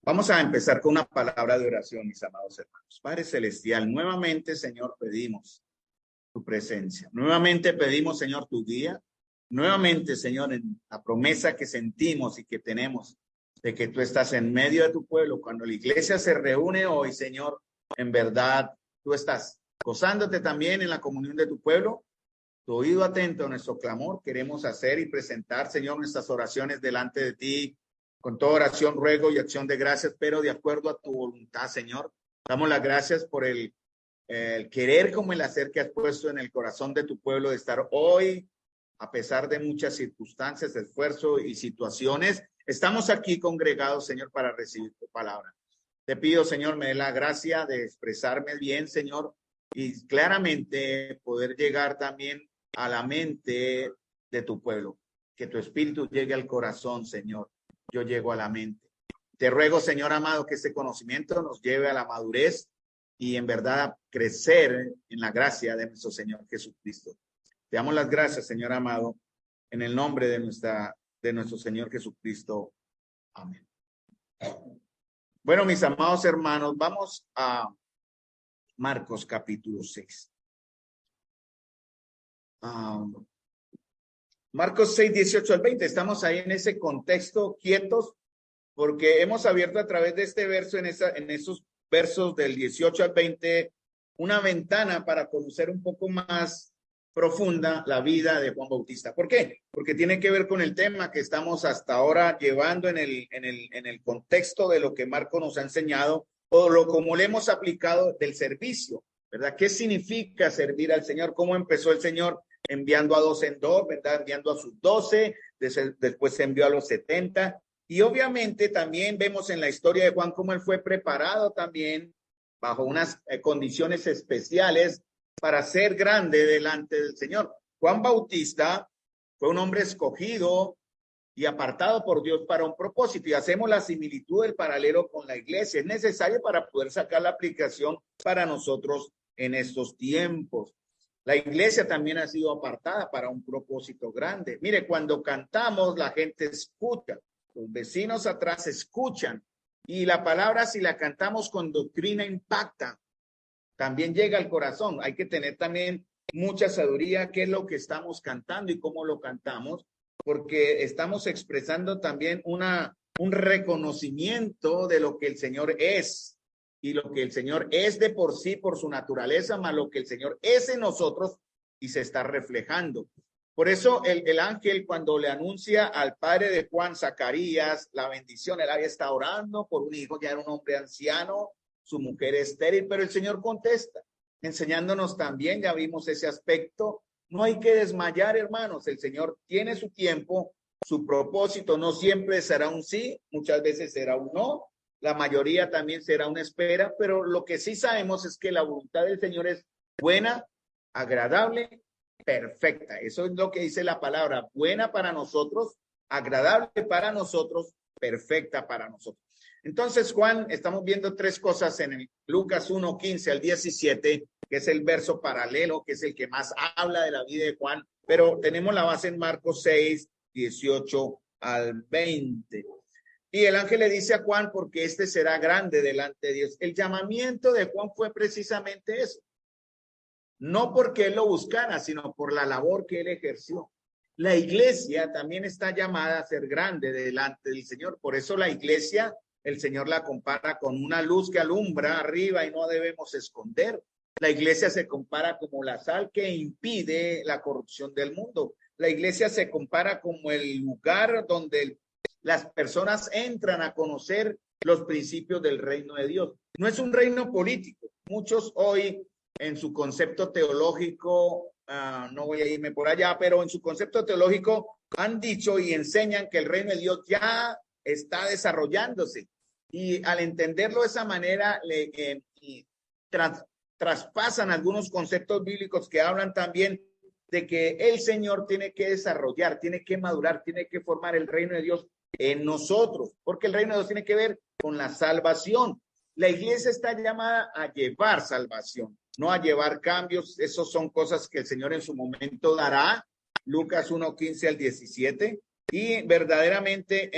Vamos a empezar con una palabra de oración, mis amados hermanos. Padre Celestial, nuevamente, Señor, pedimos tu presencia. Nuevamente pedimos, Señor, tu guía. Nuevamente, Señor, en la promesa que sentimos y que tenemos de que tú estás en medio de tu pueblo. Cuando la iglesia se reúne hoy, Señor, en verdad, tú estás gozándote también en la comunión de tu pueblo. Tu oído atento a nuestro clamor. Queremos hacer y presentar, Señor, nuestras oraciones delante de ti con toda oración, ruego y acción de gracias, pero de acuerdo a tu voluntad, Señor. Damos las gracias por el querer como el hacer que has puesto en el corazón de tu pueblo de estar hoy, a pesar de muchas circunstancias, esfuerzo y situaciones. Estamos aquí congregados, Señor, para recibir tu palabra. Te pido, Señor, me dé la gracia de expresarme bien, Señor, y claramente poder llegar también a la mente de tu pueblo. Que tu espíritu llegue al corazón, Señor. Yo llego a la mente. Te ruego, Señor amado, que este conocimiento nos lleve a la madurez y en verdad crecer en la gracia de nuestro Señor Jesucristo. Te damos las gracias, Señor amado, en el nombre de nuestro Señor Jesucristo. Amén. Bueno, mis amados hermanos, vamos a Marcos capítulo 6. Marcos 6, 18 al 20. Estamos ahí en ese contexto, quietos, porque hemos abierto a través de este verso, en esos versos del 18 al 20, una ventana para conocer un poco más profunda la vida de Juan Bautista. ¿Por qué? Porque tiene que ver con el tema que estamos hasta ahora llevando en el contexto de lo que Marco nos ha enseñado o como le hemos aplicado del servicio, ¿verdad? ¿Qué significa servir al Señor? ¿Cómo empezó el Señor enviando a 2 en 2, ¿verdad? Enviando a sus 12, después se envió a los 70. Y obviamente también vemos en la historia de Juan cómo él fue preparado también bajo unas condiciones especiales para ser grande delante del Señor. Juan Bautista fue un hombre escogido y apartado por Dios para un propósito. Y hacemos la similitud del paralelo con la iglesia. Es necesario para poder sacar la aplicación para nosotros en estos tiempos. La iglesia también ha sido apartada para un propósito grande. Mire, cuando cantamos, la gente escucha. Los vecinos atrás escuchan. Y la palabra, si la cantamos con doctrina, impacta. También llega al corazón. Hay que tener también mucha sabiduría qué es lo que estamos cantando y cómo lo cantamos, porque estamos expresando también un reconocimiento de lo que el Señor es y lo que el Señor es de por sí, por su naturaleza, más lo que el Señor es en nosotros y se está reflejando. Por eso el ángel, cuando le anuncia al padre de Juan, Zacarías, la bendición, él había estado orando por un hijo, ya era un hombre anciano, su mujer estéril, pero el Señor contesta, enseñándonos también, ya vimos ese aspecto. No hay que desmayar, hermanos. El Señor tiene su tiempo, su propósito. No siempre será un sí, muchas veces será un no. La mayoría también será una espera, pero lo que sí sabemos es que la voluntad del Señor es buena, agradable, perfecta. Eso es lo que dice la palabra, buena para nosotros, agradable para nosotros, perfecta para nosotros. Entonces, Juan, estamos viendo 3 cosas en el Lucas 1, 15 al 17, que es el verso paralelo, que es el que más habla de la vida de Juan, pero tenemos la base en Marcos 6, 18 al 20. Y el ángel le dice a Juan, porque este será grande delante de Dios. El llamamiento de Juan fue precisamente eso. No porque él lo buscara, sino por la labor que él ejerció. La iglesia también está llamada a ser grande delante del Señor. Por eso la iglesia, el Señor la compara con una luz que alumbra arriba y no debemos esconder. La iglesia se compara como la sal que impide la corrupción del mundo. La iglesia se compara como el lugar donde las personas entran a conocer los principios del reino de Dios. No es un reino político. Muchos hoy en su concepto teológico, no voy a irme por allá, pero en su concepto teológico han dicho y enseñan que el reino de Dios ya está desarrollándose. Y al entenderlo de esa manera, traspasan algunos conceptos bíblicos que hablan también de que el Señor tiene que desarrollar, tiene que madurar, tiene que formar el reino de Dios en nosotros, porque el reino de Dios tiene que ver con la salvación. La iglesia está llamada a llevar salvación, no a llevar cambios. Esas son cosas que el Señor en su momento dará. Lucas 1, 15 al 17. Y verdaderamente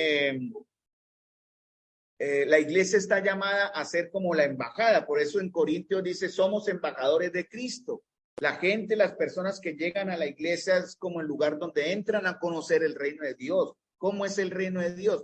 la iglesia está llamada a ser como la embajada. Por eso en Corintios dice, somos embajadores de Cristo. La gente, las personas que llegan a la iglesia es como el lugar donde entran a conocer el reino de Dios. ¿Cómo es el reino de Dios?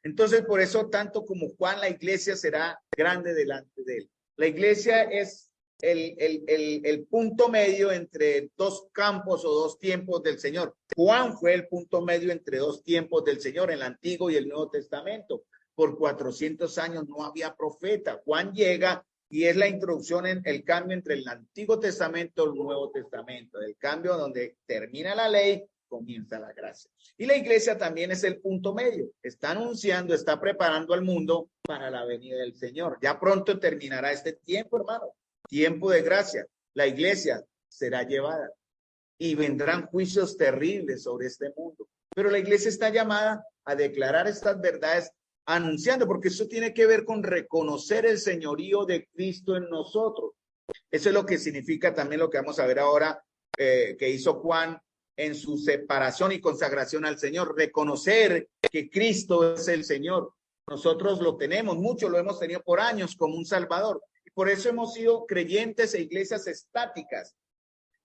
Entonces, por eso, tanto como Juan, la iglesia será grande delante de él. La iglesia es el punto medio entre dos campos o dos tiempos del Señor. Juan fue el punto medio entre dos tiempos del Señor, el Antiguo y el Nuevo Testamento. Por 400 años no había profeta. Juan llega y es la introducción en el cambio entre el Antiguo Testamento y el Nuevo Testamento. El cambio donde termina la ley, comienza la gracia. Y la iglesia también es el punto medio. Está anunciando, está preparando al mundo para la venida del Señor. Ya pronto terminará este tiempo, hermano. Tiempo de gracia. La iglesia será llevada y vendrán juicios terribles sobre este mundo. Pero la iglesia está llamada a declarar estas verdades anunciando, porque eso tiene que ver con reconocer el señorío de Cristo en nosotros. Eso es lo que significa también lo que vamos a ver ahora que hizo Juan en su separación y consagración al Señor, reconocer que Cristo es el Señor. Nosotros lo tenemos, mucho lo hemos tenido por años como un Salvador. Y por eso hemos sido creyentes e iglesias estáticas.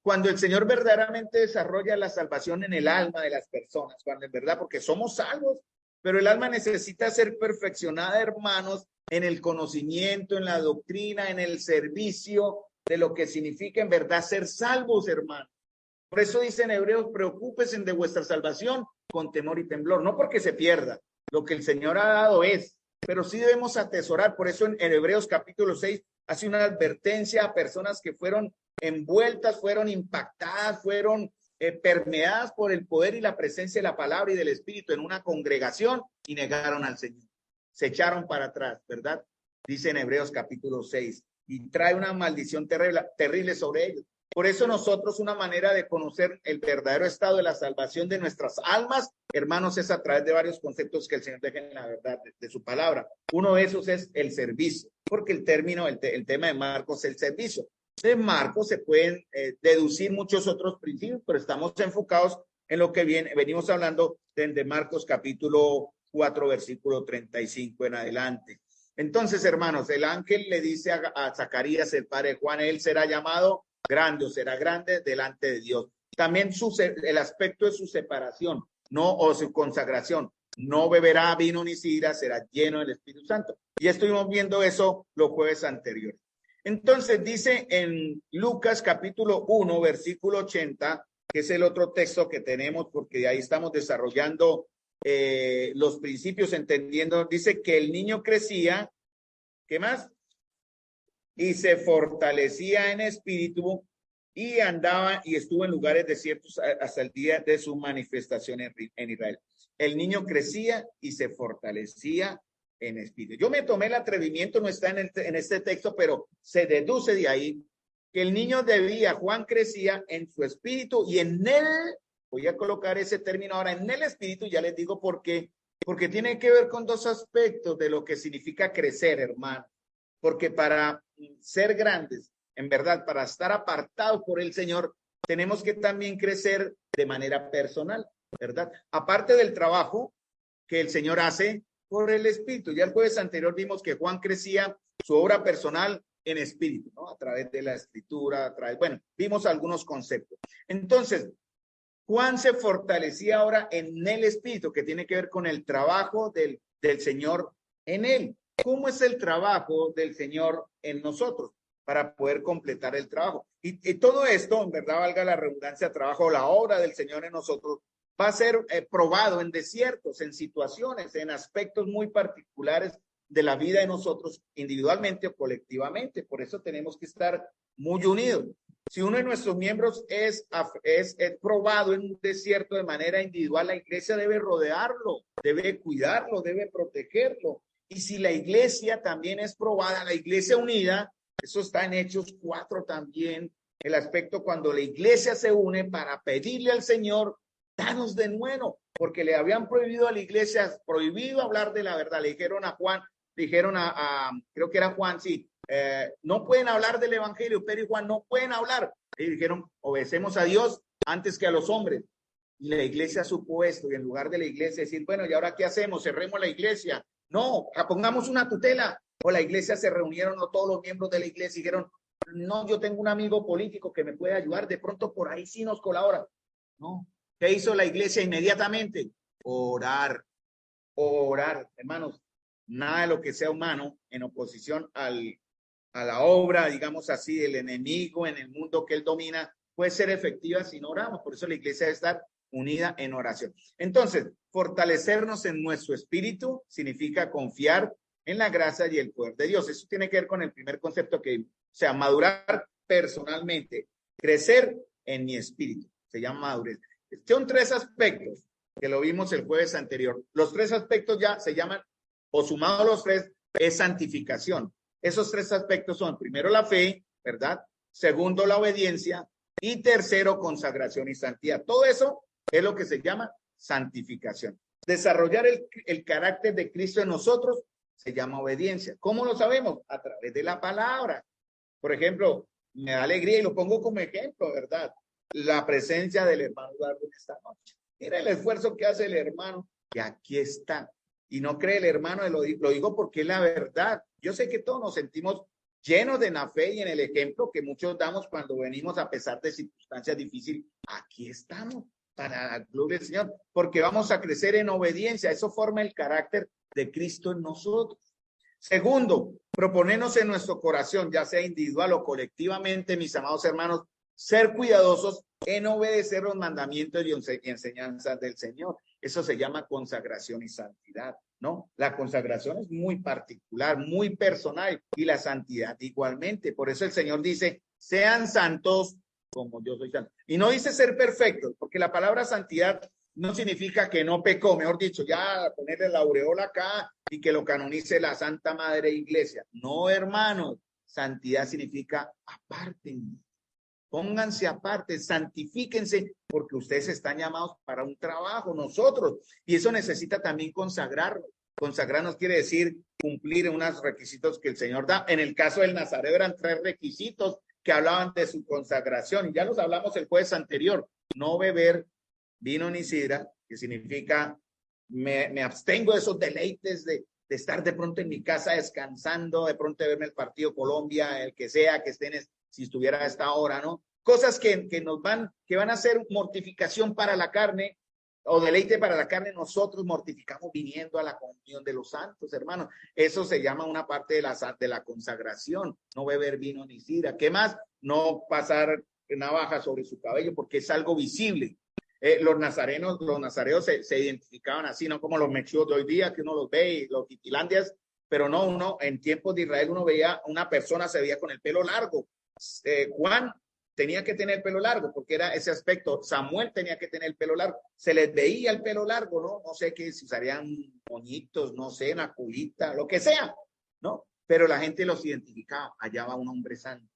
Cuando el Señor verdaderamente desarrolla la salvación en el alma de las personas, cuando en verdad, porque somos salvos, pero el alma necesita ser perfeccionada, hermanos, en el conocimiento, en la doctrina, en el servicio de lo que significa en verdad ser salvos, hermanos. Por eso dicen Hebreos, preocúpense de vuestra salvación con temor y temblor, no porque se pierda, lo que el Señor ha dado es, pero sí debemos atesorar. Por eso en Hebreos capítulo 6 hace una advertencia a personas que fueron envueltas, fueron impactadas, fueron permeadas por el poder y la presencia de la palabra y del Espíritu en una congregación y negaron al Señor. Se echaron para atrás, ¿verdad? Dice en Hebreos capítulo 6, y trae una maldición terrible sobre ellos. Por eso nosotros una manera de conocer el verdadero estado de la salvación de nuestras almas, hermanos, es a través de varios conceptos que el Señor deja en la verdad de su palabra. Uno de esos es el servicio, porque el tema de Marcos es el servicio. De Marcos se pueden deducir muchos otros principios, pero estamos enfocados en lo que venimos hablando de Marcos capítulo 4, versículo 35 en adelante. Entonces, hermanos, el ángel le dice a Zacarías, el padre de Juan, él será llamado grande o será grande delante de Dios. También el aspecto de su separación, o su consagración. No beberá vino ni sidra, será lleno del Espíritu Santo. Y estuvimos viendo eso los jueves anteriores. Entonces dice en Lucas capítulo 1, versículo 80, que es el otro texto que tenemos, porque de ahí estamos desarrollando los principios, entendiendo, dice que el niño crecía, ¿qué más? Y se fortalecía en espíritu y andaba y estuvo en lugares desiertos hasta el día de su manifestación en Israel. El niño crecía y se fortalecía en espíritu. Yo me tomé el atrevimiento, no está en este texto, pero se deduce de ahí que el niño Juan crecía en su espíritu y en él, voy a colocar ese término ahora, en el espíritu, ya les digo por qué, porque tiene que ver con dos aspectos de lo que significa crecer, hermano. Porque para ser grandes, en verdad, para estar apartados por el Señor, tenemos que también crecer de manera personal, ¿verdad? Aparte del trabajo que el Señor hace por el Espíritu. Ya el jueves anterior vimos que Juan crecía su obra personal en espíritu, ¿no? A través de la escritura, vimos algunos conceptos. Entonces, Juan se fortalecía ahora en el Espíritu, que tiene que ver con el trabajo del Señor en él. ¿Cómo es el trabajo del Señor en nosotros para poder completar el trabajo? Y todo esto, en verdad, valga la redundancia, trabajo, la obra del Señor en nosotros, va a ser probado en desiertos, en situaciones, en aspectos muy particulares de la vida de nosotros, individualmente o colectivamente. Por eso tenemos que estar muy unidos. Si uno de nuestros miembros es probado en un desierto de manera individual, la iglesia debe rodearlo, debe cuidarlo, debe protegerlo. Y si la iglesia también es probada, la iglesia unida, eso está en Hechos 4 también, el aspecto cuando la iglesia se une para pedirle al Señor, danos de nuevo, porque le habían prohibido a la iglesia, prohibido hablar de la verdad. Le dijeron a Juan, creo que era Juan, sí, no pueden hablar del evangelio, Pedro y Juan no pueden hablar. Y dijeron, obedecemos a Dios antes que a los hombres. Y la iglesia supo esto, y en lugar de la iglesia decir, bueno, ¿y ahora qué hacemos? Cerremos la iglesia No, pongamos una tutela. O la iglesia se reunieron, o todos los miembros de la iglesia dijeron, no, yo tengo un amigo político que me puede ayudar, de pronto por ahí sí nos colabora. No. ¿Qué hizo la iglesia inmediatamente? Orar, orar, hermanos. Nada de lo que sea humano en oposición a la obra, digamos así, del enemigo en el mundo que él domina, puede ser efectiva si no oramos. Por eso la iglesia debe estar unida en oración. Entonces, fortalecernos en nuestro espíritu significa confiar en la gracia y el poder de Dios. Eso tiene que ver con el primer concepto que, o sea, madurar personalmente, crecer en mi espíritu. Se llama madurez. Son 3 aspectos que lo vimos el jueves anterior. Los 3 aspectos ya se llaman, o sumados los 3, es santificación. Esos 3 aspectos son, primero, la fe, ¿verdad? Segundo, la obediencia. Y tercero, consagración y santidad. Todo eso es lo que se llama santificación. Desarrollar el carácter de Cristo en nosotros se llama obediencia. ¿Cómo lo sabemos? A través de la palabra. Por ejemplo, me da alegría y lo pongo como ejemplo, ¿verdad? La presencia del hermano Eduardo en esta noche. Mira el esfuerzo que hace el hermano, que aquí está. Y no cree el hermano, lo digo porque es la verdad. Yo sé que todos nos sentimos llenos de la fe y en el ejemplo que muchos damos cuando venimos a pesar de circunstancias difíciles. Aquí estamos para la gloria del Señor, porque vamos a crecer en obediencia. Eso forma el carácter de Cristo en nosotros. Segundo, proponernos en nuestro corazón, ya sea individual o colectivamente, mis amados hermanos, ser cuidadosos en obedecer los mandamientos y enseñanzas del Señor. Eso se llama consagración y santidad, ¿no? La consagración es muy particular, muy personal, y la santidad igualmente. Por eso el Señor dice, sean santos como yo soy santo. Y no dice ser perfectos, porque la palabra santidad no significa que no pecó, mejor dicho, ya ponerle la aureola acá y que lo canonice la Santa Madre Iglesia. No, hermanos, santidad significa apártense. Pónganse aparte, santifíquense, porque ustedes están llamados para un trabajo, nosotros, y eso necesita también consagrarnos. Consagrarnos quiere decir cumplir unos requisitos que el Señor da. En el caso del Nazareo eran 3 requisitos que hablaban de su consagración, y ya los hablamos el jueves anterior. No beber vino ni sidra, que significa me abstengo de esos deleites de estar de pronto en mi casa descansando, de pronto de verme el partido Colombia, el que sea, que estén, si estuviera a esta hora, ¿no? Cosas que van a ser mortificación para la carne o deleite para la carne. Nosotros mortificamos viniendo a la comunión de los santos, hermanos. Eso se llama una parte de la consagración. No beber vino ni sidra. ¿Qué más? No pasar navaja sobre su cabello porque es algo visible. Los nazareos se identificaban así, no como los mechúos de hoy día que uno los ve y los titilandias, pero no, uno en tiempos de Israel uno veía una persona, se veía con el pelo largo. Juan tenía que tener el pelo largo porque era ese aspecto. Samuel tenía que tener el pelo largo. Se les veía el pelo largo, ¿no? No sé qué, si usarían moñitos, no sé, una culita, lo que sea, ¿no? Pero la gente los identificaba. Allá va un hombre santo.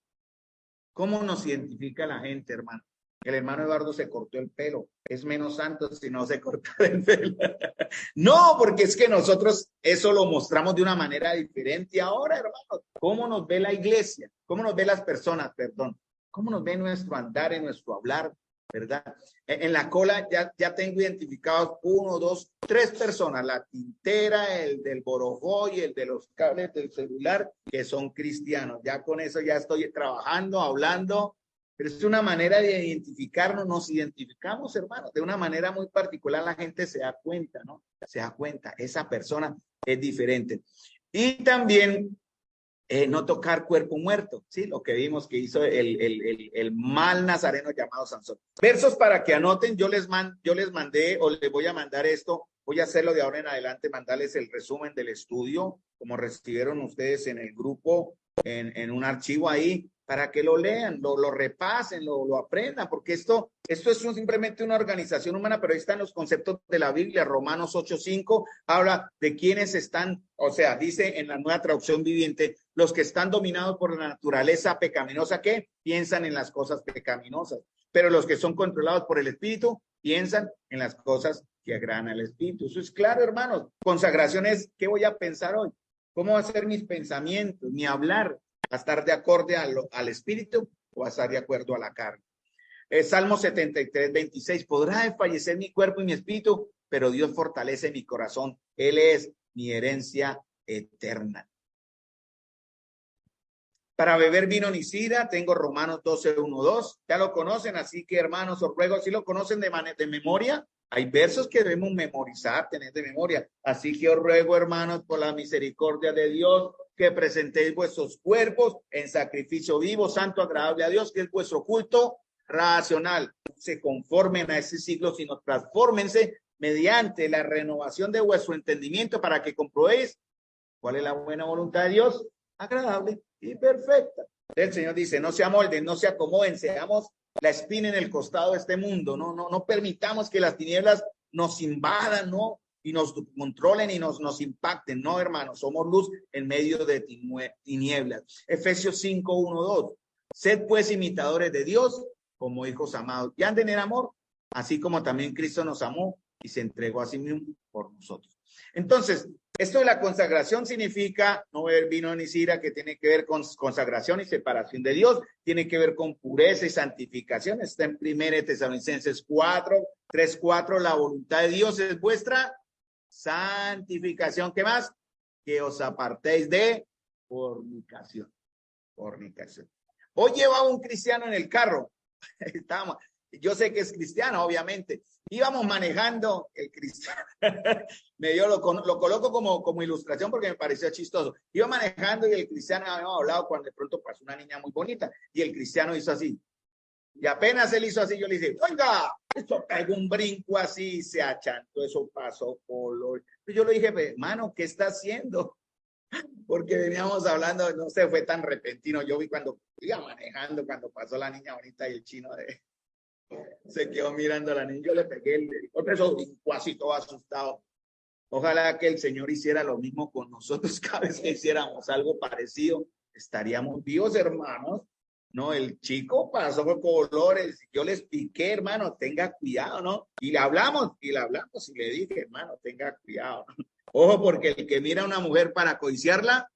¿Cómo nos identifica la gente, hermano? El hermano Eduardo se cortó el pelo. Es menos santo si no se cortó el pelo. No, porque es que nosotros eso lo mostramos de una manera diferente ahora, hermano. ¿Cómo nos ve la iglesia? ¿Cómo nos ve las personas, perdón? ¿Cómo nos ve nuestro andar, en nuestro hablar, verdad? En la cola ya tengo identificados 1, 2, 3 personas. La tintera, el del borojó y el de los cables del celular, que son cristianos. Ya con eso ya estoy trabajando, hablando. Pero es una manera de identificarnos, nos identificamos, hermanos, de una manera muy particular. La gente se da cuenta, ¿no? Se da cuenta, esa persona es diferente. Y también no tocar cuerpo muerto, ¿sí? Lo que vimos que hizo el mal nazareno llamado Sansón. Versos para que anoten, yo les mandé o les voy a mandar esto, voy a hacerlo de ahora en adelante, mandarles el resumen del estudio, como recibieron ustedes en el grupo, en un archivo ahí, para que lo lean, lo repasen, lo aprendan, porque esto es simplemente una organización humana, pero ahí están los conceptos de la Biblia. Romanos 8:5 habla de quienes están, o sea, dice en la Nueva Traducción Viviente, los que están dominados por la naturaleza pecaminosa, que piensan en las cosas pecaminosas, pero los que son controlados por el Espíritu piensan en las cosas que agradan al Espíritu. Eso es claro, hermanos. Consagración es, ¿qué voy a pensar hoy? ¿Cómo va a ser mis pensamientos, mi hablar? ¿A estar de acorde al Espíritu o a estar de acuerdo a la carne? Salmo 73:26, podrá desfallecer mi cuerpo y mi espíritu, pero Dios fortalece mi corazón. Él es mi herencia eterna. Para beber vino ni sidra, tengo Romanos 12:1-2. Ya lo conocen, así que hermanos, os ruego, si lo conocen de memoria, hay versos que debemos memorizar, tener de memoria. Así que os ruego, hermanos, por la misericordia de Dios, que presentéis vuestros cuerpos en sacrificio vivo, santo, agradable a Dios, que es vuestro culto racional. No se conformen a ese siglo, sino transfórmense mediante la renovación de vuestro entendimiento para que comprobéis cuál es la buena voluntad de Dios, agradable y perfecta. El Señor dice, no se amolden, no se acomoden, seamos la espina en el costado de este mundo. No permitamos que las tinieblas nos invadan, ¿no? Y nos controlen y nos impacten. No, hermanos, somos luz en medio de tinieblas. Efesios 5:1-2. Sed pues imitadores de Dios como hijos amados y anden en amor, así como también Cristo nos amó y se entregó a sí mismo por nosotros. Entonces, esto de la consagración significa no beber vino ni sidra, que tiene que ver con consagración y separación de Dios, tiene que ver con pureza y santificación. Está en 1 Tesalonicenses 4:3-4, la voluntad de Dios es vuestra santificación. ¿Qué más? Que os apartéis de fornicación. Fornicación. Hoy llevaba un cristiano en el carro. Yo sé que es cristiano, obviamente. Íbamos manejando, el cristiano, lo coloco como ilustración porque me pareció chistoso. Iba manejando y el cristiano, habíamos hablado cuando de pronto pasó una niña muy bonita y el cristiano hizo así. Y apenas él hizo así, yo le dije, oiga, eso pegó un brinco así, se achantó, eso pasó color. Y yo le dije, hermano, ¿qué está haciendo? Porque veníamos hablando, no sé, fue tan repentino. Yo vi cuando iba manejando, cuando pasó la niña bonita y el chino se quedó mirando a la niña. Yo le pegué el eso brincó así todo asustado. Ojalá que el Señor hiciera lo mismo con nosotros cada vez que hiciéramos algo parecido. Estaríamos vivos, hermanos. No, el chico pasó con colores. Yo le expliqué, hermano, tenga cuidado, ¿no? Y le hablamos y le dije, hermano, tenga cuidado. Ojo, porque el que mira a una mujer para codiciarla,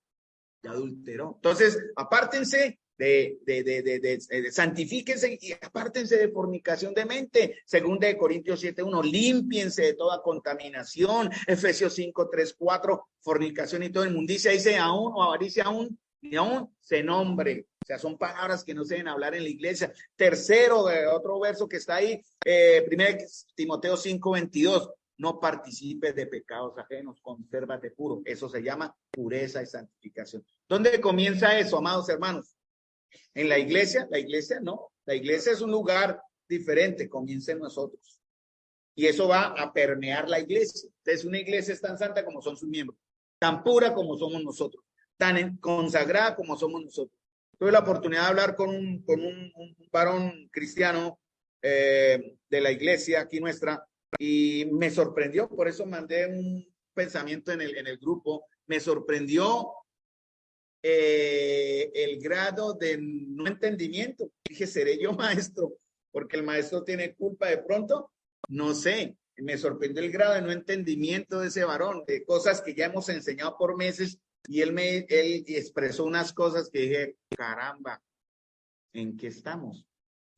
ya adulteró. Entonces, apártense santifíquense y apártense de fornicación de mente. Según de Corintios 7:1, límpiense de toda contaminación. Efesios 5:3-4, fornicación y todo inmundicia, dice aún, o avaricia aún, ni aún se nombre. O sea, son palabras que no se deben hablar en la iglesia. Tercero, otro verso que está ahí, 1 Timoteo 5:22, no participes de pecados ajenos, consérvate puro. Eso se llama pureza y santificación. ¿Dónde comienza eso, amados hermanos? En la iglesia no. La iglesia es un lugar diferente, comienza en nosotros. Y eso va a permear la iglesia. Entonces, una iglesia es tan santa como son sus miembros, tan pura como somos nosotros, tan consagrada como somos nosotros. Tuve la oportunidad de hablar con un varón cristiano de la iglesia aquí nuestra, y me sorprendió, por eso mandé un pensamiento en el grupo, me sorprendió el grado de no entendimiento. Dije, ¿seré yo maestro? Porque el maestro tiene culpa de pronto, no sé, me sorprendió el grado de no entendimiento de ese varón, de cosas que ya hemos enseñado por meses, y él expresó unas cosas que dije, caramba, ¿en qué estamos?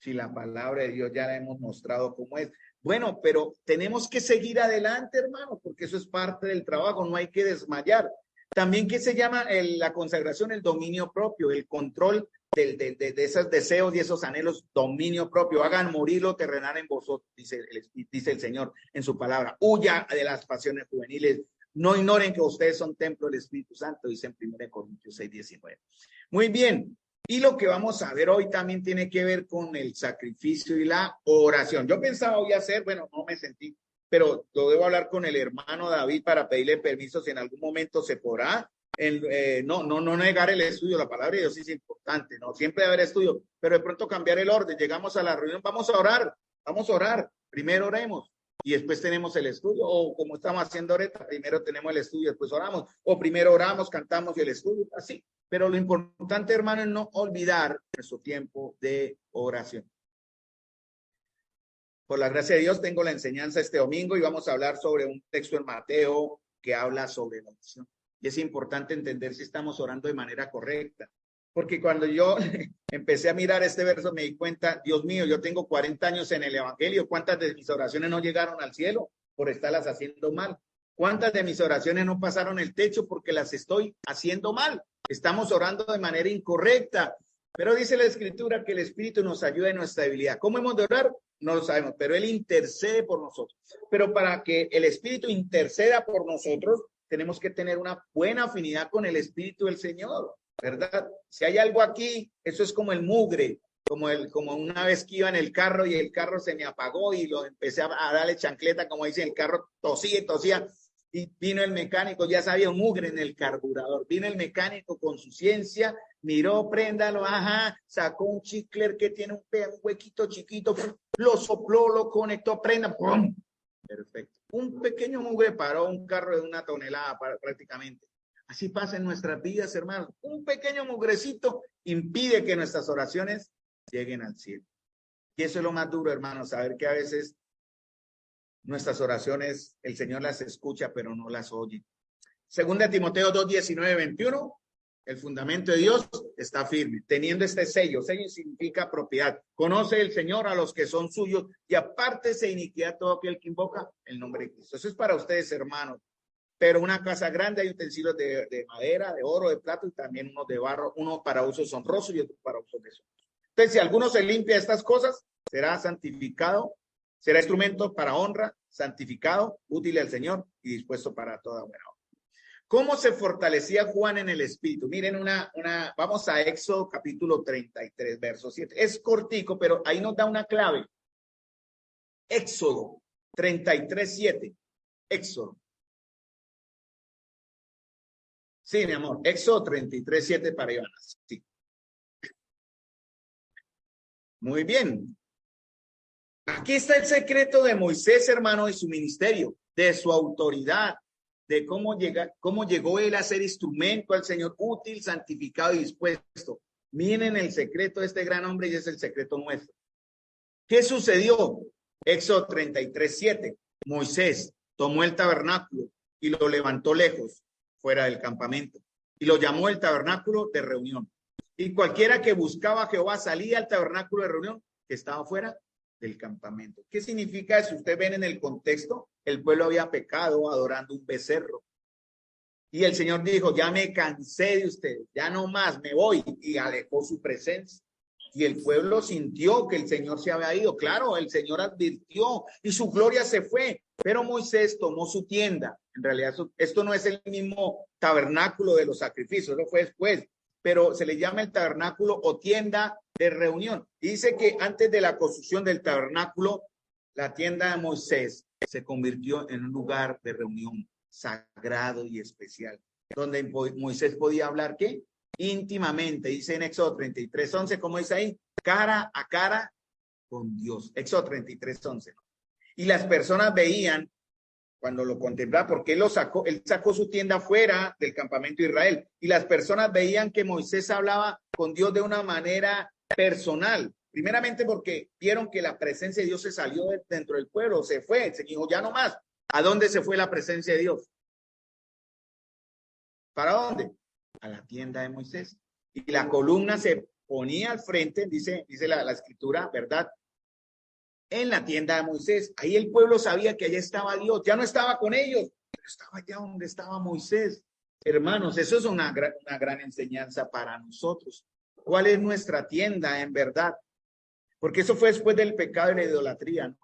Si la palabra de Dios ya la hemos mostrado cómo es. Bueno, pero tenemos que seguir adelante, hermano, porque eso es parte del trabajo, no hay que desmayar. También, ¿qué se llama la consagración? El dominio propio, el control de esos deseos y esos anhelos, dominio propio. Hagan morir lo terrenal en vosotros, dice el Señor en su palabra. Huya de las pasiones juveniles. No ignoren que ustedes son templo del Espíritu Santo, dice en 1 Corintios 6:19. Muy bien. Y lo que vamos a ver hoy también tiene que ver con el sacrificio y la oración. Yo pensaba hoy hacer, bueno, no me sentí, pero lo debo hablar con el hermano David para pedirle permiso si en algún momento se podrá. No negar el estudio, la palabra de Dios es importante, ¿no? Siempre debe haber estudio, pero de pronto cambiar el orden. Llegamos a la reunión, vamos a orar. Primero oremos y después tenemos el estudio, o como estamos haciendo ahorita, primero tenemos el estudio, después oramos, o primero oramos, cantamos y el estudio, así. Pero lo importante, hermano, es no olvidar nuestro tiempo de oración. Por la gracia de Dios, tengo la enseñanza este domingo y vamos a hablar sobre un texto en Mateo que habla sobre la oración. Y es importante entender si estamos orando de manera correcta. Porque cuando yo empecé a mirar este verso, me di cuenta, Dios mío, yo tengo 40 años en el evangelio. ¿Cuántas de mis oraciones no llegaron al cielo por estarlas haciendo mal? ¿Cuántas de mis oraciones no pasaron el techo porque las estoy haciendo mal? Estamos orando de manera incorrecta. Pero dice la Escritura que el Espíritu nos ayuda en nuestra debilidad. ¿Cómo hemos de orar? No lo sabemos, pero Él intercede por nosotros. Pero para que el Espíritu interceda por nosotros, tenemos que tener una buena afinidad con el Espíritu del Señor, ¿verdad? Si hay algo aquí, eso es como el mugre, como una vez que iba en el carro y el carro se me apagó y lo empecé a darle chancleta, como dice, el carro tosía y tosía. Y vino el mecánico, ya sabía un mugre en el carburador. Vino el mecánico con su ciencia, miró, préndalo, ajá, sacó un chicler que tiene un huequito chiquito, lo sopló, lo conectó, prenda, ¡pum! Perfecto. Un pequeño mugre paró un carro de 1 tonelada prácticamente. Así pasa en nuestras vidas, hermanos. Un pequeño mugrecito impide que nuestras oraciones lleguen al cielo. Y eso es lo más duro, hermanos, saber que a veces nuestras oraciones, el Señor las escucha, pero no las oye. Segunda Timoteo 2, 19, 21. El fundamento de Dios está firme, teniendo este sello. Sello significa propiedad. Conoce el Señor a los que son suyos y apártese de iniquidad todo aquel que invoca el nombre de Cristo. Eso es para ustedes, hermanos. Pero una casa grande hay utensilios de madera, de oro, de plata y también unos de barro, uno para usos honrosos y otro para usos deshonrosos. Entonces, si alguno se limpia de estas cosas, será santificado, será instrumento para honra, santificado, útil al Señor y dispuesto para toda buena obra. ¿Cómo se fortalecía Juan en el Espíritu? Miren, vamos a Éxodo capítulo 33, verso 7. Es cortico, pero ahí nos da una clave. Éxodo 33, 7. Éxodo. Sí, mi amor. Éxodo 33, 7 para Ivana. Sí. Muy bien. Aquí está el secreto de Moisés, hermano, y su ministerio, de su autoridad, de cómo llegó él a ser instrumento al Señor, útil, santificado y dispuesto. Miren el secreto de este gran hombre y es el secreto nuestro. ¿Qué sucedió? Éxodo 33, 7. Moisés tomó el tabernáculo y lo levantó lejos, fuera del campamento, y lo llamó el tabernáculo de reunión. Y cualquiera que buscaba a Jehová salía al tabernáculo de reunión que estaba fuera del campamento. ¿Qué significa eso? Ustedes ven en el contexto, el pueblo había pecado adorando un becerro. Y el Señor dijo, ya me cansé de ustedes, ya no más, me voy. Y alejó su presencia. Y el pueblo sintió que el Señor se había ido. Claro, el Señor advirtió y su gloria se fue. Pero Moisés tomó su tienda. En realidad, esto no es el mismo tabernáculo de los sacrificios, eso fue después. Pero se le llama el tabernáculo o tienda de reunión. Dice que antes de la construcción del tabernáculo, la tienda de Moisés se convirtió en un lugar de reunión sagrado y especial, donde Moisés podía hablar, ¿qué? Íntimamente, dice en Éxodo 33, 11, como dice ahí, cara a cara con Dios. Éxodo 33, 11. Y las personas veían, cuando lo contemplaba, porque él sacó su tienda fuera del campamento de Israel, y las personas veían que Moisés hablaba con Dios de una manera personal, primeramente porque vieron que la presencia de Dios se salió dentro del pueblo, se fue, se dijo ya no más. ¿A dónde se fue la presencia de Dios? ¿Para dónde? A la tienda de Moisés. Y la columna se ponía al frente, dice la escritura, ¿verdad? En la tienda de Moisés. Ahí el pueblo sabía que allá estaba Dios, ya no estaba con ellos, pero estaba allá donde estaba Moisés. Hermanos, eso es una gran enseñanza para nosotros. ¿Cuál es nuestra tienda en verdad? Porque eso fue después del pecado y la idolatría, ¿no?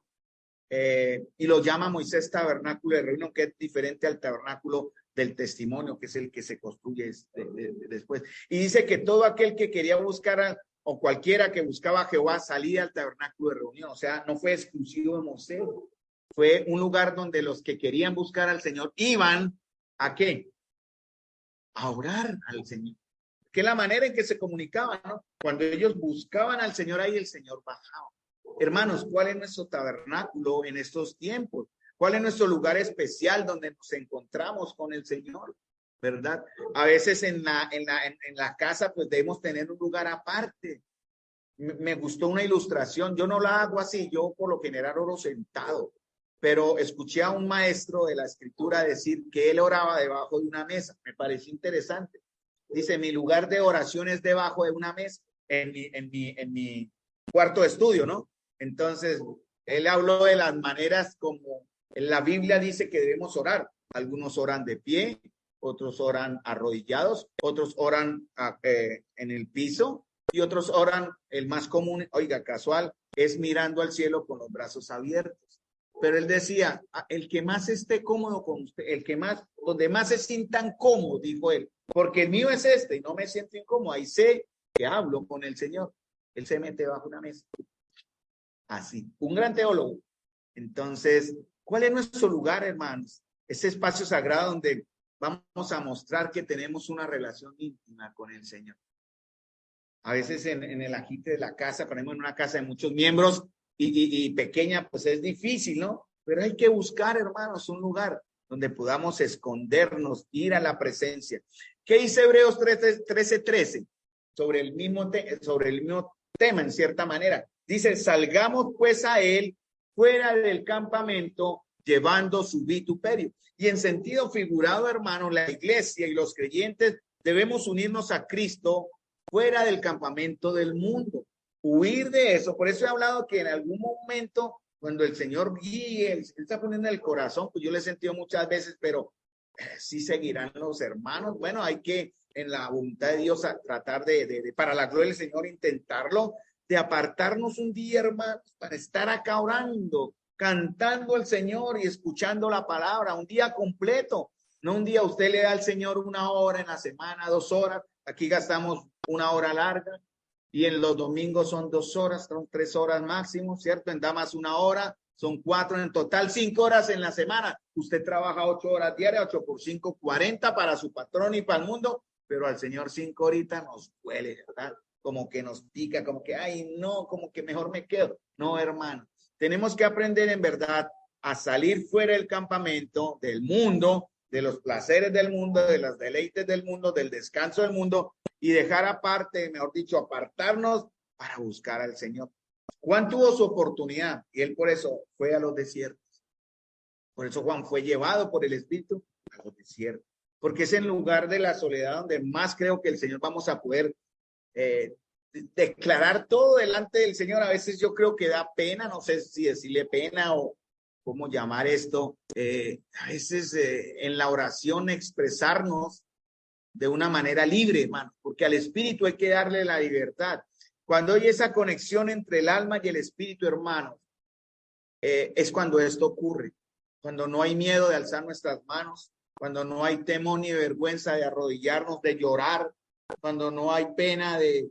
Y lo llama Moisés tabernáculo de reunión, que es diferente al tabernáculo del testimonio, que es el que se construye después. Y dice que todo aquel que quería buscar o cualquiera que buscaba a Jehová salía al tabernáculo de reunión. O sea, no fue exclusivo de Moisés. Fue un lugar donde los que querían buscar al Señor iban ¿a qué? A orar al Señor. Que es la manera en que se comunicaban, ¿no? Cuando ellos buscaban al Señor, ahí el Señor bajaba. Hermanos, ¿cuál es nuestro tabernáculo en estos tiempos? ¿Cuál es nuestro lugar especial donde nos encontramos con el Señor? ¿Verdad? A veces en la casa pues debemos tener un lugar aparte. Me gustó una ilustración, yo no la hago así, yo por lo general oro sentado, pero escuché a un maestro de la escritura decir que él oraba debajo de una mesa, me pareció interesante. Dice, mi lugar de oración es debajo de una mesa, en mi cuarto de estudio, ¿no? Entonces, él habló de las maneras como en la Biblia dice que debemos orar. algunos oran de pie, otros oran arrodillados, otros oran en el piso y otros oran, el más común, oiga, casual, es mirando al cielo con los brazos abiertos. Pero él decía, el que más esté cómodo con usted, el que más, donde más se sientan cómodos, dijo él, porque el mío es este y no me siento incómodo, ahí sé que hablo con el Señor. Él se mete bajo una mesa. Así, un gran teólogo. Entonces, ¿cuál es nuestro lugar, hermanos? Ese espacio sagrado donde vamos a mostrar que tenemos una relación íntima con el Señor. A veces en el agite de la casa, ponemos en una casa de muchos miembros y pequeña, pues es difícil, ¿no? Pero hay que buscar, hermanos, un lugar donde podamos escondernos, ir a la presencia. ¿Qué dice Hebreos 13:13? Sobre el mismo tema, en cierta manera. Dice, salgamos pues a él fuera del campamento, llevando su vituperio. Y en sentido figurado, hermano, la iglesia y los creyentes debemos unirnos a Cristo fuera del campamento del mundo, huir de eso. Por eso he hablado que en algún momento, cuando el Señor guíe, Él está poniendo en el corazón, pues yo lo he sentido muchas veces, pero sí seguirán los hermanos. Bueno, hay que, en la voluntad de Dios, a tratar para la gloria del Señor, intentarlo, de apartarnos un día, hermanos, para estar acá orando, cantando al Señor y escuchando la palabra, un día completo. No un día usted le da al Señor 1 hora en la semana, 2 horas. Aquí gastamos 1 hora larga y en los domingos son 2 horas, son 3 horas máximo, ¿cierto? En damas 1 hora, son 4, en total 5 horas en la semana. Usted trabaja 8 horas diarias, 8 por 5, 40 para su patrón y para el mundo, pero al Señor 5 horitas nos duele, ¿verdad? Como que nos pica, como que, ay, no, como que mejor me quedo. No, hermano, tenemos que aprender en verdad a salir fuera del campamento, del mundo, de los placeres del mundo, de las deleites del mundo, del descanso del mundo y dejar aparte, mejor dicho, apartarnos para buscar al Señor. Juan tuvo su oportunidad y él por eso fue a los desiertos. Por eso Juan fue llevado por el Espíritu a los desiertos, porque es en lugar de la soledad donde más creo que el Señor vamos a poder declarar todo delante del Señor. A veces yo creo que da pena, no sé si decirle pena o cómo llamar esto, a veces en la oración expresarnos de una manera libre, hermano, porque al espíritu hay que darle la libertad. Cuando hay esa conexión entre el alma y el espíritu, hermano, es cuando esto ocurre, cuando no hay miedo de alzar nuestras manos, cuando no hay temor ni vergüenza de arrodillarnos, de llorar, cuando no hay pena de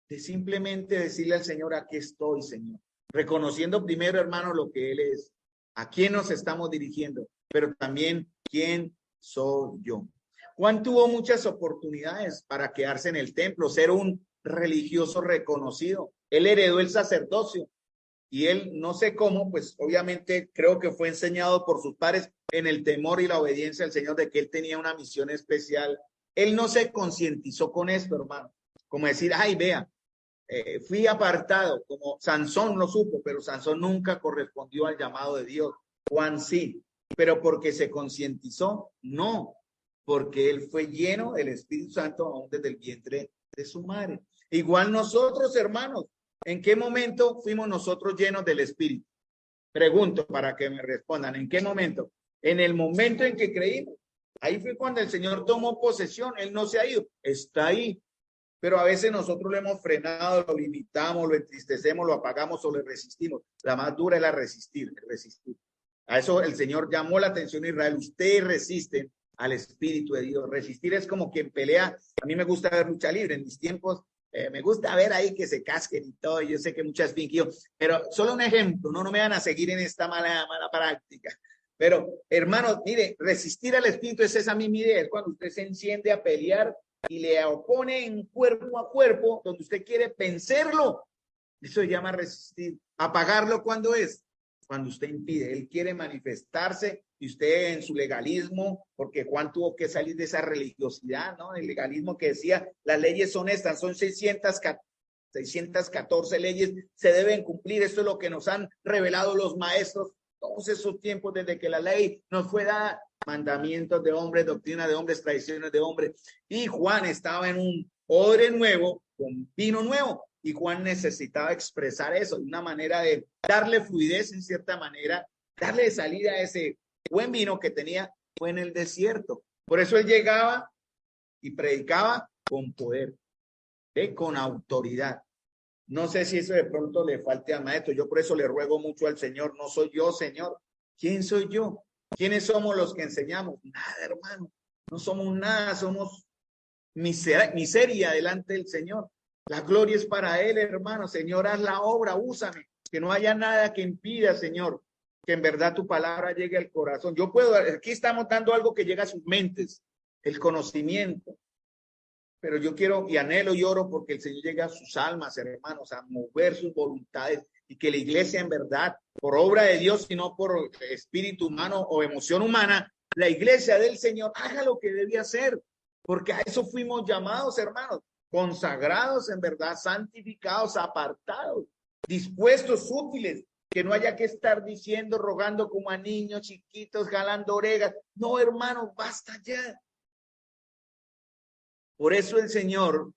simplemente decirle al Señor, aquí estoy, Señor. Reconociendo primero, hermano, lo que Él es, a quién nos estamos dirigiendo, pero también quién soy yo. Juan tuvo muchas oportunidades para quedarse en el templo, ser un religioso reconocido. Él heredó el sacerdocio y él, no sé cómo, pues obviamente creo que fue enseñado por sus padres en el temor y la obediencia al Señor de que él tenía una misión especial. Él no se concientizó con esto, hermano, como decir, ay, vea, fui apartado, como Sansón lo supo, pero Sansón nunca correspondió al llamado de Dios. Juan sí, pero porque se concientizó, no, porque él fue lleno del Espíritu Santo aún desde el vientre de su madre. Igual nosotros, hermanos, ¿en qué momento fuimos nosotros llenos del Espíritu? Pregunto para que me respondan, ¿en qué momento? En el momento en que creímos. Ahí fue cuando el Señor tomó posesión, Él no se ha ido, está ahí. Pero a veces nosotros lo hemos frenado, lo limitamos, lo entristecemos, lo apagamos o le resistimos. La más dura es la resistir. A eso el Señor llamó la atención a Israel. Ustedes resisten al Espíritu de Dios. Resistir es como quien pelea. A mí me gusta ver lucha libre. En mis tiempos me gusta ver ahí que se casquen y todo. Yo sé que muchas fingió, pero solo un ejemplo. No me van a seguir en esta mala práctica. Pero, hermanos, mire, resistir al Espíritu es esa misma idea. Es cuando usted se enciende a pelear y le opone en cuerpo a cuerpo, donde usted quiere vencerlo. Eso se llama resistir. Apagarlo, ¿cuándo es? Cuando usted impide. Él quiere manifestarse y usted en su legalismo, porque Juan tuvo que salir de esa religiosidad, ¿no? El legalismo que decía, las leyes son estas, son 614 leyes, se deben cumplir. Esto es lo que nos han revelado los maestros todos esos tiempos desde que la ley nos fue dada. Mandamientos de hombres, doctrina de hombres, tradiciones de hombres. Y Juan estaba en un odre nuevo, con vino nuevo. Y Juan necesitaba expresar eso, de una manera de darle fluidez en cierta manera, darle salida a ese buen vino que tenía fue en el desierto. Por eso él llegaba y predicaba con poder, con autoridad. No sé si eso de pronto le falte al maestro. Yo por eso le ruego mucho al Señor. No soy yo, Señor. ¿Quién soy yo? ¿Quiénes somos los que enseñamos? Nada, hermano. No somos nada. Somos miseria delante del Señor. La gloria es para Él, hermano. Señor, haz la obra, úsame. Que no haya nada que impida, Señor, que en verdad tu palabra llegue al corazón. Yo puedo, aquí estamos dando algo que llega a sus mentes, el conocimiento. Pero yo quiero y anhelo y oro porque el Señor llegue a sus almas, hermanos, a mover sus voluntades y que la iglesia en verdad, por obra de Dios y no por espíritu humano o emoción humana, la iglesia del Señor haga lo que debía hacer, porque a eso fuimos llamados, hermanos, consagrados en verdad, santificados, apartados, dispuestos, útiles, que no haya que estar diciendo, rogando como a niños chiquitos, jalando orejas. No, hermanos, basta ya. Por eso el Señor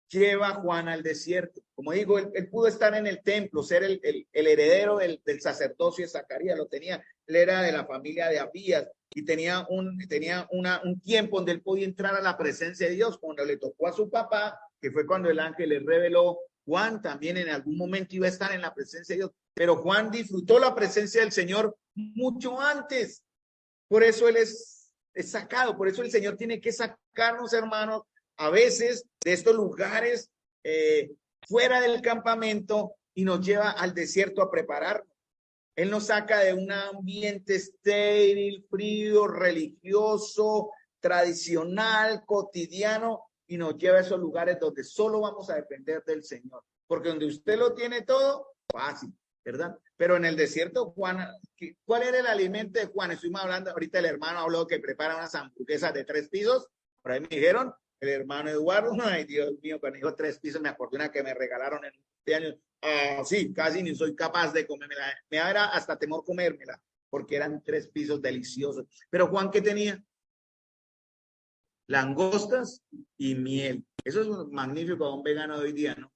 lleva a Juan al desierto. Como digo, él pudo estar en el templo, ser el heredero del sacerdocio de Zacarías, lo tenía. Él era de la familia de Abías y tenía un tiempo donde él podía entrar a la presencia de Dios. Cuando le tocó a su papá, que fue cuando el ángel le reveló, Juan también en algún momento iba a estar en la presencia de Dios. Pero Juan disfrutó la presencia del Señor mucho antes. Por eso él es sacado. Por eso el Señor tiene que sacarnos, hermanos, a veces de estos lugares fuera del campamento y nos lleva al desierto a prepararnos. Él nos saca de un ambiente estéril, frío, religioso, tradicional, cotidiano y nos lleva a esos lugares donde solo vamos a depender del Señor. Porque donde usted lo tiene todo, fácil, ¿verdad? Pero en el desierto, Juan, ¿cuál era el alimento de Juan? Estuvimos hablando, ahorita el hermano habló que prepara unas hamburguesas de 3 pisos, por ahí me dijeron, el hermano Eduardo, ay Dios mío, cuando dijo 3 pisos, me acordé una que me regalaron en este año, sí, casi ni soy capaz de comérmela, me era hasta temor comérmela, porque eran 3 pisos deliciosos. Pero Juan, ¿qué tenía? Langostas y miel. Eso es magnífico a un vegano de hoy día, ¿no?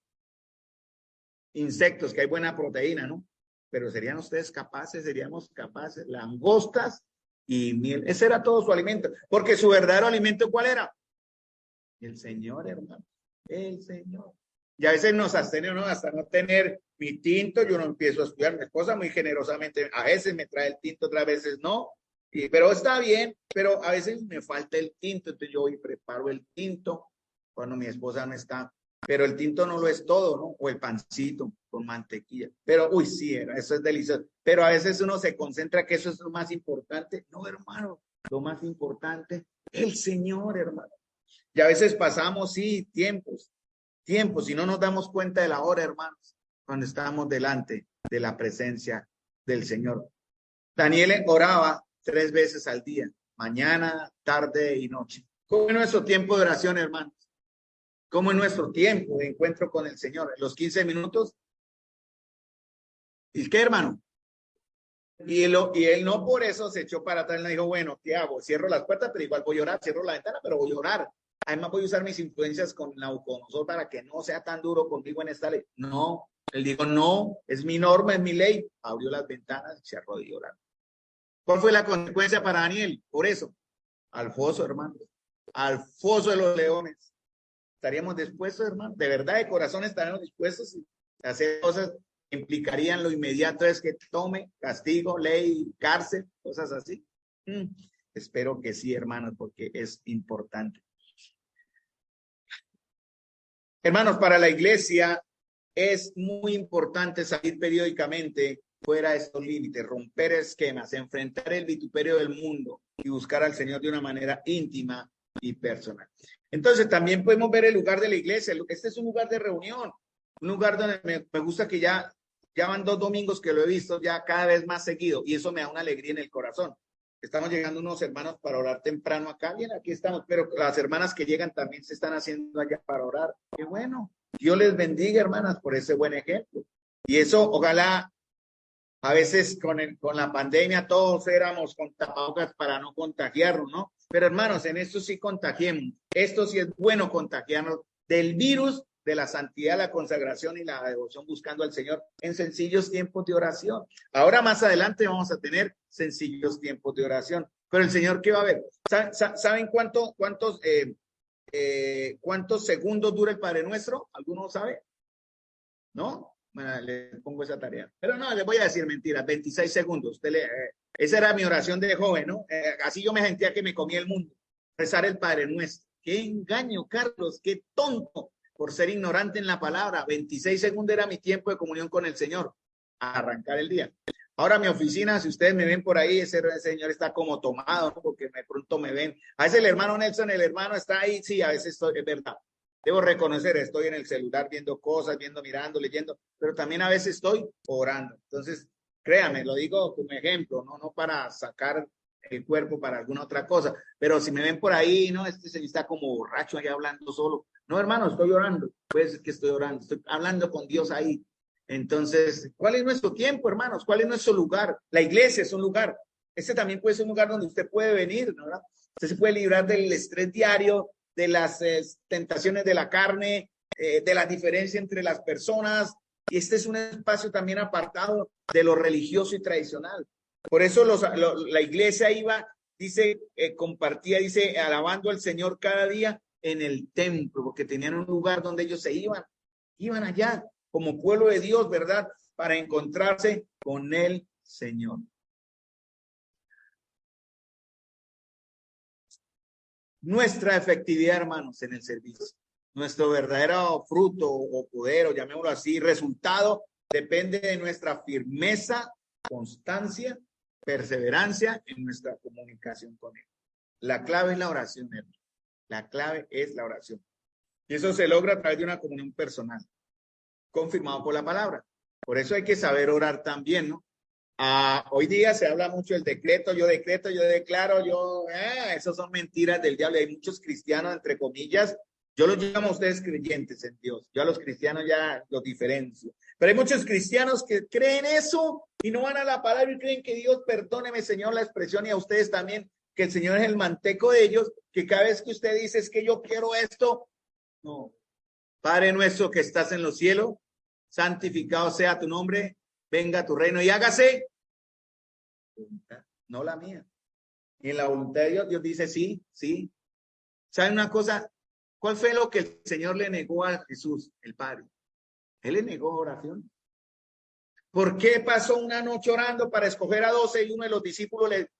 Insectos, que hay buena proteína, ¿no? Pero ¿serían ustedes capaces? ¿Seríamos capaces? Langostas y miel. Ese era todo su alimento. Porque su verdadero alimento, ¿cuál era? El Señor, hermano. El Señor. Y a veces nos abstenemos, ¿no? Hasta no tener mi tinto, yo no empiezo a estudiar. Mi esposa muy generosamente, a veces me trae el tinto, otras veces no. Pero está bien, pero a veces me falta el tinto. Entonces yo voy y preparo el tinto cuando mi esposa no está. Pero el tinto no lo es todo, ¿no? O el pancito con mantequilla. Pero, uy, sí, eso es delicioso. Pero a veces uno se concentra que eso es lo más importante. No, hermano, lo más importante, el Señor, hermano. Y a veces pasamos, sí, tiempos, y no nos damos cuenta de la hora, hermanos, cuando estamos delante de la presencia del Señor. Daniel oraba 3 veces al día, mañana, tarde y noche. ¿Cómo es nuestro tiempo de oración, hermanos? ¿Cómo es nuestro tiempo de encuentro con el Señor? ¿Los 15 minutos? ¿Y qué, hermano? Y él no por eso se echó para atrás y le dijo, bueno, ¿qué hago? Cierro las puertas, pero igual voy a orar. Cierro la ventana, pero voy a orar. Además voy a usar mis influencias con Nabucodonosor para que no sea tan duro conmigo en esta ley. No, él dijo, no, es mi norma, es mi ley. Abrió las ventanas y se arrodilló orando. ¿Cuál fue la consecuencia para Daniel? Por eso, al foso, hermanos, al foso de los leones. ¿Estaríamos dispuestos, hermano? ¿De verdad, de corazón estaríamos dispuestos a hacer cosas que implicarían lo inmediato es que tome castigo, ley, cárcel, cosas así? Espero que sí, hermanos, porque es importante. Hermanos, para la iglesia es muy importante salir periódicamente fuera de estos límites, romper esquemas, enfrentar el vituperio del mundo y buscar al Señor de una manera íntima y personal. Entonces también podemos ver el lugar de la iglesia. Este es un lugar de reunión, un lugar donde me gusta que ya van 2 domingos que lo he visto ya cada vez más seguido y eso me da una alegría en el corazón. Estamos llegando unos hermanos para orar temprano acá, bien, aquí estamos, pero las hermanas que llegan también se están haciendo allá para orar. Qué bueno, Dios les bendiga, hermanas, por ese buen ejemplo. Y eso, ojalá, a veces con la pandemia todos éramos con tapabocas para no contagiarnos, ¿no? Pero hermanos, en esto sí contagiemos. Esto sí es bueno contagiarnos del virus de la santidad, la consagración y la devoción buscando al Señor en sencillos tiempos de oración. Ahora más adelante vamos a tener sencillos tiempos de oración. Pero el Señor, ¿qué va a ver? ¿Saben cuántos segundos dura el Padre Nuestro? ¿Alguno sabe? ¿No? Bueno, le pongo esa tarea. Pero no, les voy a decir mentiras, 26 segundos. Esa era mi oración de joven, ¿no? Así yo me sentía que me comía el mundo. Rezar el Padre Nuestro. Qué engaño, Carlos, qué tonto por ser ignorante en la palabra. 26 segundos era mi tiempo de comunión con el Señor. A arrancar el día. Ahora mi oficina, si ustedes me ven por ahí, ese señor está como tomado, ¿no? Porque de pronto me ven. A veces el hermano Nelson, el hermano está ahí, sí, a veces estoy, es verdad. Debo reconocer, estoy en el celular viendo cosas, mirando, leyendo, pero también a veces estoy orando. Entonces, créame, lo digo como ejemplo, no para sacar el cuerpo para alguna otra cosa, pero si me ven por ahí, no, este señor está como borracho ahí hablando solo. No, hermano, estoy orando. Puede ser que estoy orando, estoy hablando con Dios ahí. Entonces, ¿cuál es nuestro tiempo, hermanos? ¿Cuál es nuestro lugar? La iglesia es un lugar. Este también puede ser un lugar donde usted puede venir, ¿no? Usted se puede librar del estrés diario, de las tentaciones de la carne, de la diferencia entre las personas. Y este es un espacio también apartado de lo religioso y tradicional. Por eso la iglesia iba, dice, compartía, dice, alabando al Señor cada día en el templo, porque tenían un lugar donde ellos se iban allá como pueblo de Dios, ¿verdad? Para encontrarse con el Señor. Nuestra efectividad, hermanos, en el servicio, nuestro verdadero fruto o poder, o llamémoslo así, resultado, depende de nuestra firmeza, constancia, perseverancia en nuestra comunicación con Él. La clave es la oración, hermano. La clave es la oración. Y eso se logra a través de una comunión personal, confirmado por la palabra. Por eso hay que saber orar también, ¿no? Hoy día se habla mucho del decreto, yo declaro, esos son mentiras del diablo. Hay muchos cristianos, entre comillas, yo los llamo a ustedes creyentes en Dios, yo a los cristianos ya los diferencio, pero hay muchos cristianos que creen eso y no van a la palabra y creen que Dios, perdóneme Señor la expresión, y a ustedes también, que el Señor es el manteco de ellos, que cada vez que usted dice es que yo quiero esto, no. Padre nuestro que estás en los cielos, santificado sea tu nombre, venga tu reino y hágase, no la mía. Y en la voluntad de Dios, Dios dice sí, sí. ¿Saben una cosa? ¿Cuál fue lo que el Señor le negó a Jesús, el Padre? Él le negó oración. ¿Por qué pasó una noche orando para escoger a 12 y uno de los discípulos le...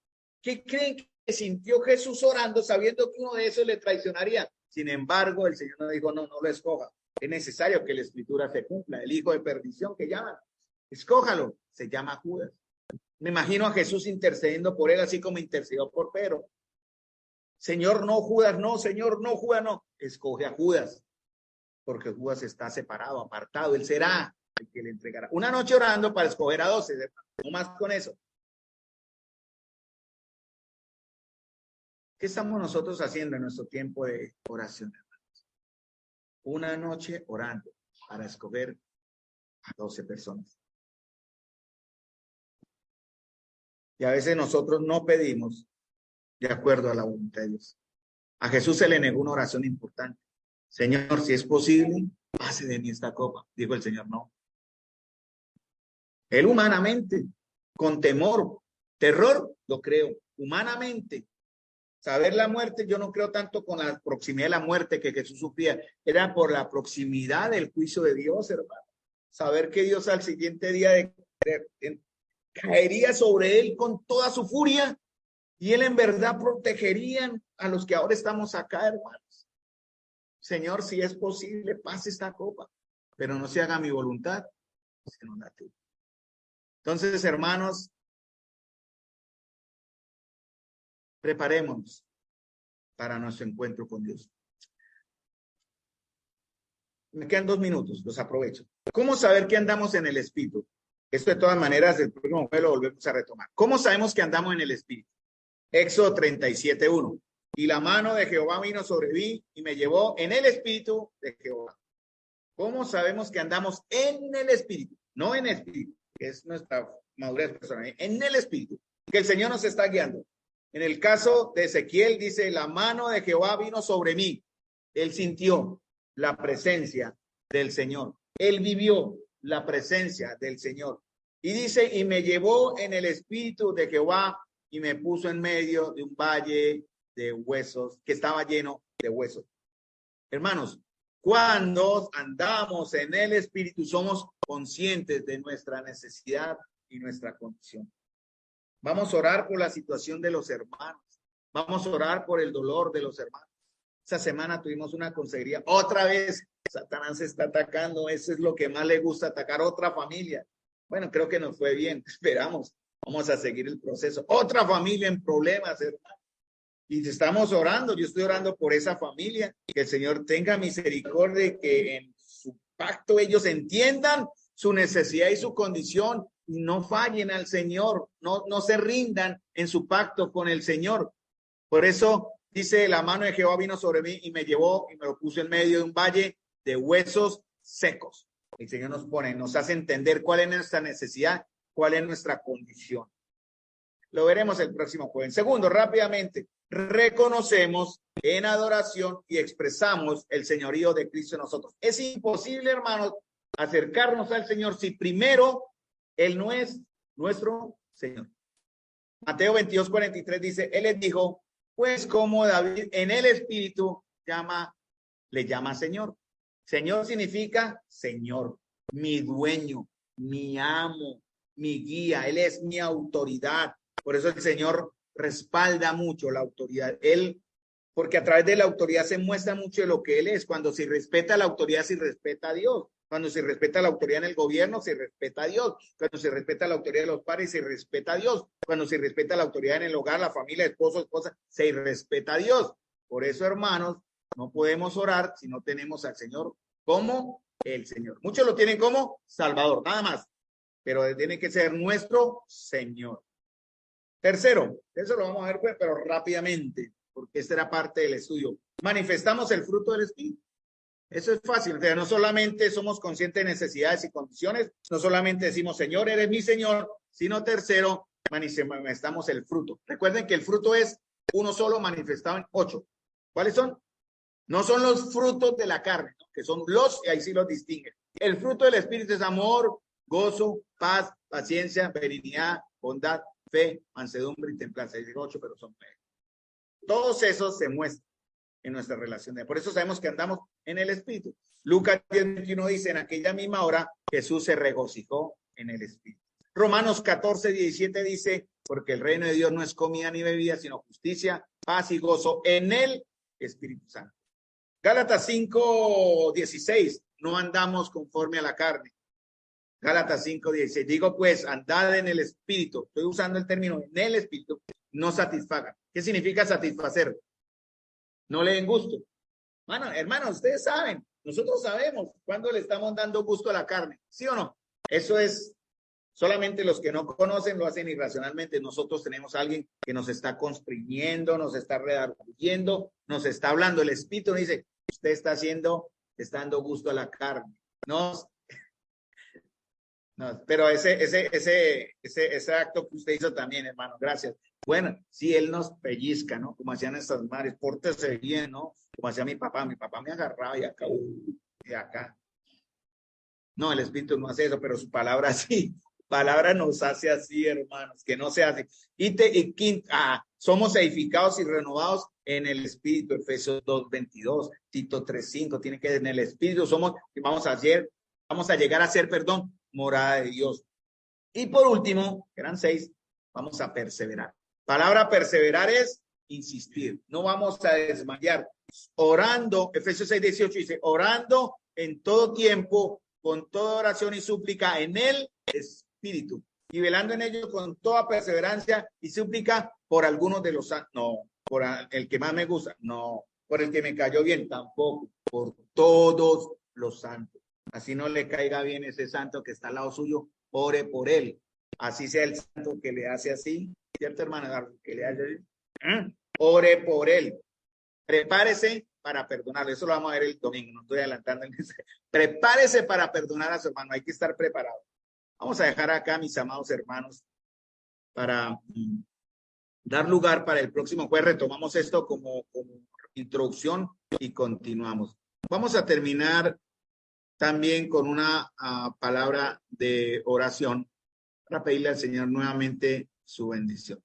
¿Qué creen que sintió Jesús orando sabiendo que uno de esos le traicionaría? Sin embargo, el Señor no dijo, no lo escoja. Es necesario que la escritura se cumpla. El hijo de perdición que llaman, escójalo, se llama Judas. Me imagino a Jesús intercediendo por él, así como intercedió por Pedro. Señor, no, Judas, no, Señor, no, Judas, no. Escoge a Judas, porque Judas está separado, apartado. Él será el que le entregará. Una noche orando para escoger a 12, no más con eso. ¿Qué estamos nosotros haciendo en nuestro tiempo de oración, hermanos? Una noche orando para escoger a 12 personas. Y a veces nosotros no pedimos de acuerdo a la voluntad de Dios. A Jesús se le negó una oración importante. Señor, si es posible, pase de mí esta copa. Dijo el Señor, no. Él humanamente, con temor, terror, lo creo. Humanamente, saber la muerte, yo no creo tanto con la proximidad de la muerte que Jesús sufría. Era por la proximidad del juicio de Dios, hermano. Saber que Dios al siguiente día caería sobre él con toda su furia y él en verdad protegería a los que ahora estamos acá, hermanos. Señor, si es posible, pase esta copa, pero no se haga mi voluntad, sino la tuya. Entonces, hermanos, preparémonos para nuestro encuentro con Dios. Me quedan 2 minutos, los aprovecho. ¿Cómo saber que andamos en el Espíritu? Esto de todas maneras, el próximo jueves lo volvemos a retomar. ¿Cómo sabemos que andamos en el Espíritu? Éxodo 37:1. Y la mano de Jehová vino sobre mí y me llevó en el Espíritu de Jehová. ¿Cómo sabemos que andamos en el Espíritu? No en Espíritu, que es nuestra madurez personal. En el Espíritu, que el Señor nos está guiando. En el caso de Ezequiel dice, la mano de Jehová vino sobre mí. Él sintió la presencia del Señor. Él vivió la presencia del Señor. Y dice, y me llevó en el espíritu de Jehová y me puso en medio de un valle de huesos, que estaba lleno de huesos. Hermanos, cuando andamos en el espíritu somos conscientes de nuestra necesidad y nuestra condición. Vamos a orar por la situación de los hermanos. Vamos a orar por el dolor de los hermanos. Esa semana tuvimos una consejería. Otra vez, Satanás se está atacando. Eso es lo que más le gusta, atacar otra familia. Bueno, creo que nos fue bien. Esperamos. Vamos a seguir el proceso. Otra familia en problemas, hermano. Y estamos orando. Yo estoy orando por esa familia. Que el Señor tenga misericordia, que en su pacto ellos entiendan su necesidad y su condición y no fallen al Señor. No se rindan en su pacto con el Señor. Por eso dice, la mano de Jehová vino sobre mí y me llevó y me lo puso en medio de un valle de huesos secos. El Señor nos hace entender cuál es nuestra necesidad, cuál es nuestra condición. Lo veremos el próximo jueves. Segundo, rápidamente, reconocemos en adoración y expresamos el señorío de Cristo en nosotros. Es imposible, hermanos, acercarnos al Señor si primero Él no es nuestro Señor. Mateo 22:43 dice, Él les dijo, pues como David en el espíritu le llama Señor. Señor significa Señor, mi dueño, mi amo, mi guía. Él es mi autoridad. Por eso el Señor respalda mucho la autoridad. Él, porque a través de la autoridad se muestra mucho de lo que Él es. Cuando se respeta la autoridad, se respeta a Dios. Cuando se respeta la autoridad en el gobierno, se respeta a Dios. Cuando se respeta la autoridad de los padres, se respeta a Dios. Cuando se respeta la autoridad en el hogar, la familia, esposo, esposa, se respeta a Dios. Por eso, hermanos, no podemos orar si no tenemos al Señor como el Señor. Muchos lo tienen como Salvador, nada más. Pero tiene que ser nuestro Señor. Tercero, eso lo vamos a ver, pues, pero rápidamente, porque esta era parte del estudio. Manifestamos el fruto del Espíritu. Eso es fácil, o sea, no solamente somos conscientes de necesidades y condiciones, no solamente decimos, Señor, eres mi Señor, sino tercero, manifestamos el fruto. Recuerden que el fruto es uno solo manifestado en 8. ¿Cuáles son? No son los frutos de la carne, ¿no? Que son los, y ahí sí los distinguen. El fruto del Espíritu es amor, gozo, paz, paciencia, benignidad, bondad, fe, mansedumbre y templanza. Digo 8, pero son 9. Todos esos se muestran en nuestra relación. Por eso sabemos que andamos en el Espíritu. Lucas 10:21 dice, en aquella misma hora Jesús se regocijó en el Espíritu. Romanos 14:17 dice, porque el reino de Dios no es comida ni bebida, sino justicia, paz y gozo en el Espíritu Santo. Gálatas 5:16, no andamos conforme a la carne. Gálatas 5:16, digo pues, andad en el Espíritu. Estoy usando el término en el Espíritu, no satisfagan. ¿Qué significa satisfacer? No le den gusto. Bueno, hermanos, ustedes saben, nosotros sabemos cuándo le estamos dando gusto a la carne, ¿sí o no? Eso es, solamente los que no conocen lo hacen irracionalmente. Nosotros tenemos a alguien que nos está constriñendo, nos está redarguyendo, nos está hablando. El Espíritu nos dice, usted está dando gusto a la carne. No, pero ese acto que usted hizo también, hermano, gracias. Bueno, sí, él nos pellizca, ¿no? Como hacían estas madres, pórtese bien, ¿no? Como hacía mi papá me agarraba y acá, y acá. No, el Espíritu no hace eso, pero su palabra sí. Palabra nos hace así, hermanos, que no se hace. Somos edificados y renovados en el Espíritu, Efesios 2:22, Tito 3:5, tiene que en el Espíritu vamos a llegar a ser, morada de Dios. Y por último, eran 6, vamos a perseverar. Palabra perseverar es insistir, no vamos a desmayar. Orando, Efesios 6:18 dice, orando en todo tiempo, con toda oración y súplica en el Espíritu, y velando en ello con toda perseverancia y súplica por algunos de los santos. No, por el que más me gusta, no, por el que me cayó bien, tampoco, por todos los santos. Así no le caiga bien ese santo que está al lado suyo, ore por él. Así sea el santo que le hace así, ¿cierto, hermano? Que le hace así, ore por él. Prepárese para perdonarle. Eso lo vamos a ver el domingo, no estoy adelantando. Prepárese para perdonar a su hermano, hay que estar preparado. Vamos a dejar acá, mis amados hermanos, para dar lugar para el próximo jueves. Retomamos esto como introducción y continuamos. Vamos a terminar también con una palabra de oración para pedirle al Señor nuevamente su bendición.